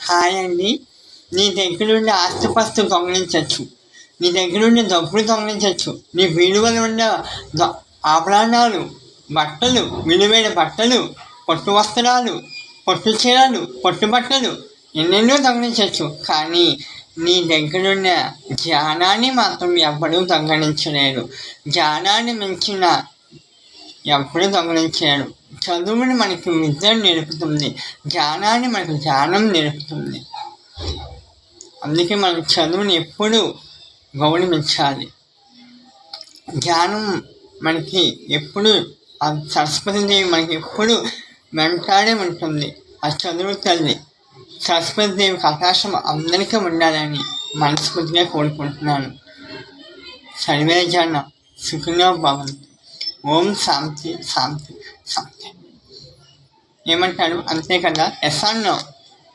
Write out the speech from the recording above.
Hi అండి. నీ దగ్గరుండే ఆస్తిపాస్తు దొంగిలించవచ్చు, నీ దగ్గరుండే డబ్బులు దొంగిలించవచ్చు, నీ విలువలు ఉన్న ఆభరణాలు, బట్టలు, విలువైన బట్టలు, పొట్టు వస్త్రాలు, పొట్టు చీరలు, పొట్టు బట్టలు ఎన్నెన్నో దొంగిలించవచ్చు. కానీ నీ దగ్గరున్న జ్ఞానాన్ని మాత్రం ఎవ్వరూ దొంగిలించలేరు. జ్ఞానాన్ని మించిన ఎవ్వరూ దొంగిలించలేరు. చదువుని మనకి విద్యను నేర్పుతుంది, జ్ఞానాన్ని మనకు జ్ఞానం నేర్పుతుంది. అందుకే మనం చదువుని ఎప్పుడూ గౌరవించాలి. జ్ఞానం మనకి ఎప్పుడు సరస్వతీదేవి మనకి ఎప్పుడు వెంటాడే ఉంటుంది. ఆ చదువు తల్లి సరస్వతీదేవి కటాక్షం అందరికీ ఉండాలని మనస్ఫూర్తిగా కోరుకుంటున్నాను. సర్వే జన సుఖినో భవంతు. ఓం శాంతి శాంతి శాంతి. ఏమంటారు? అంతే కదా? Yes or no?